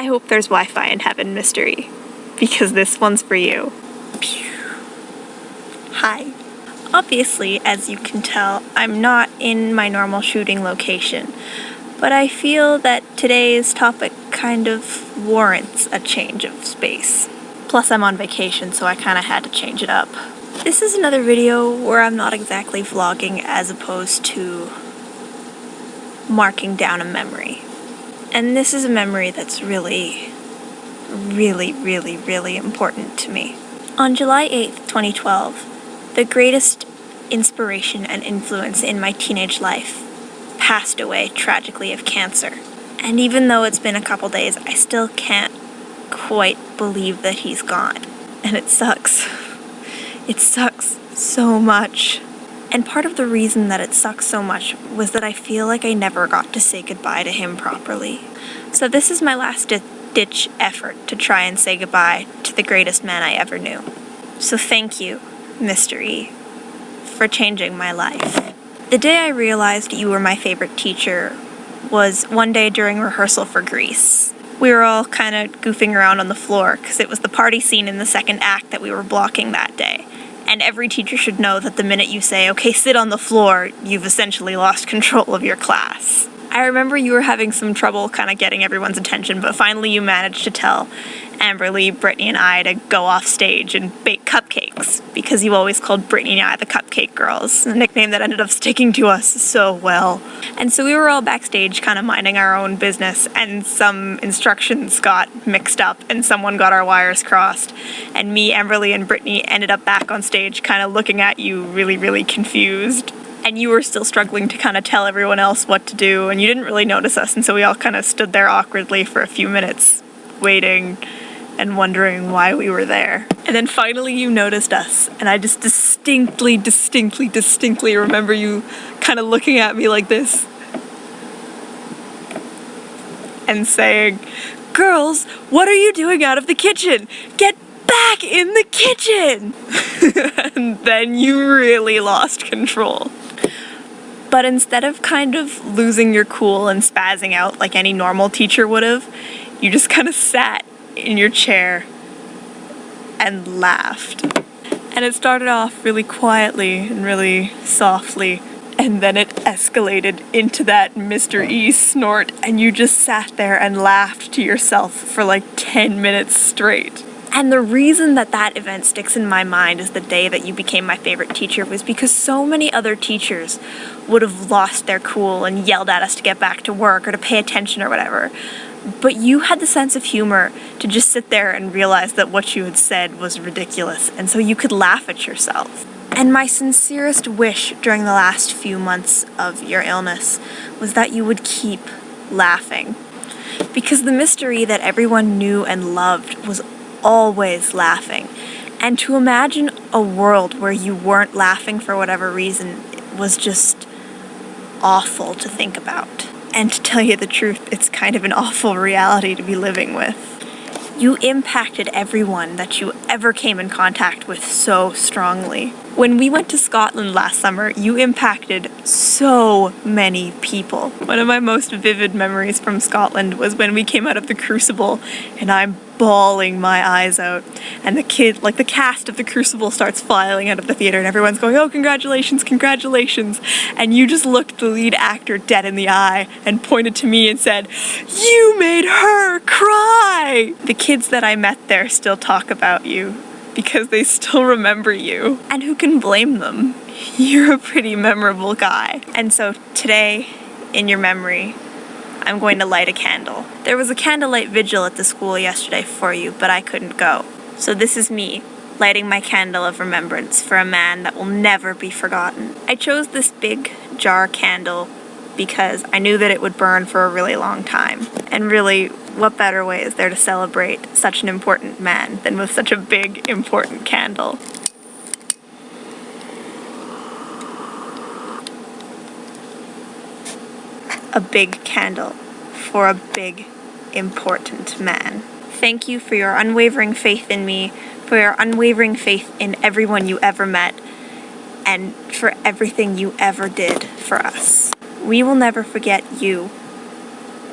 I hope there's Wi-Fi in heaven, Mystery, because this one's for you. Hi. Obviously, as you can tell, I'm not in my normal shooting location, but I feel that today's topic kind of warrants a change of space. Plus, I'm on vacation, so I kind of had to change it up. This is another video where I'm not exactly vlogging as opposed to marking down a memory. And this is a memory that's really important to me. On July 8th, 2012, the greatest inspiration and influence in my teenage life passed away tragically of cancer. And even though it's been a couple days, I still can't quite believe that he's gone. And it sucks. It sucks so much. And part of the reason that it sucks so much was that I feel like I never got to say goodbye to him properly. So this is my last ditch effort to try and say goodbye to the greatest man I ever knew. So thank you, Mr. E, for changing my life. The day I realized you were my favorite teacher was one day during rehearsal for Grease. We were all kind of goofing around on the floor because it was the party scene in the second act that we were blocking that day. And every teacher should know that the minute you say, okay, sit on the floor, you've essentially lost control of your class. I remember you were having some trouble kind of getting everyone's attention, but finally you managed to tell Amberly, Brittany, and I to go off stage and bake cupcakes, because you always called Brittany and I the Cupcake Girls, a nickname that ended up sticking to us so well. And so we were all backstage kind of minding our own business, and some instructions got mixed up and someone got our wires crossed, and me, Amberly, and Brittany ended up back on stage kind of looking at you really confused. And you were still struggling to kind of tell everyone else what to do, and you didn't really notice us, and so we all kind of stood there awkwardly for a few minutes, waiting and wondering why we were there. And then finally you noticed us, and I just distinctly remember you kind of looking at me like this and saying, "Girls, what are you doing out of the kitchen? Get back in the kitchen!" And then you really lost control. But instead of kind of losing your cool and spazzing out like any normal teacher would have, you just kind of sat in your chair and laughed. And it started off really quietly and really softly, and then it escalated into that Mr. E snort, and you just sat there and laughed to yourself for like 10 minutes straight. And the reason that that event sticks in my mind as the day that you became my favorite teacher was because so many other teachers would have lost their cool and yelled at us to get back to work or to pay attention or whatever. But you had the sense of humor to just sit there and realize that what you had said was ridiculous, and so you could laugh at yourself. And my sincerest wish during the last few months of your illness was that you would keep laughing. Because the mystery that everyone knew and loved was always laughing. And to imagine a world where you weren't laughing for whatever reason was just awful to think about. And to tell you the truth, it's kind of an awful reality to be living with. You impacted everyone that you ever came in contact with so strongly. When we went to Scotland last summer, you impacted so many people. One of my most vivid memories from Scotland was when we came out of the Crucible, and I'm bawling my eyes out, and the cast of the Crucible starts filing out of the theater, and everyone's going, "Oh, congratulations, congratulations," and you just looked the lead actor dead in the eye and pointed to me and said, "You made her cry!" The kids that I met there still talk about you, because they still remember you. And who can blame them? You're a pretty memorable guy. And so today, in your memory, I'm going to light a candle. There was a candlelight vigil at the school yesterday for you, but I couldn't go. So this is me, lighting my candle of remembrance for a man that will never be forgotten. I chose this big jar candle because I knew that it would burn for a really long time. And really, what better way is there to celebrate such an important man than with such a big, important candle? A big candle for a big, important man. Thank you for your unwavering faith in me, for your unwavering faith in everyone you ever met, and for everything you ever did for us. We will never forget you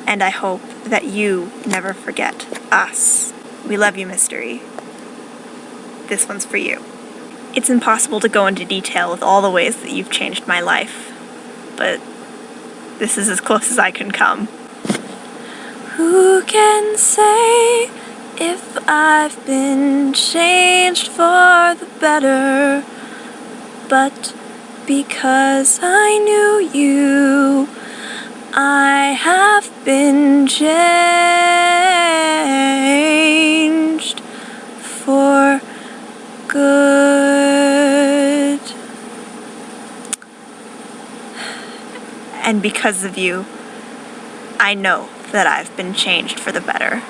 And I hope that you never forget us. We love you, Mystery. This one's for you. It's impossible to go into detail with all the ways that you've changed my life, but this is as close as I can come. Who can say if I've been changed for the better? But because I knew you, I have been changed for good. And because of you, I know that I've been changed for the better.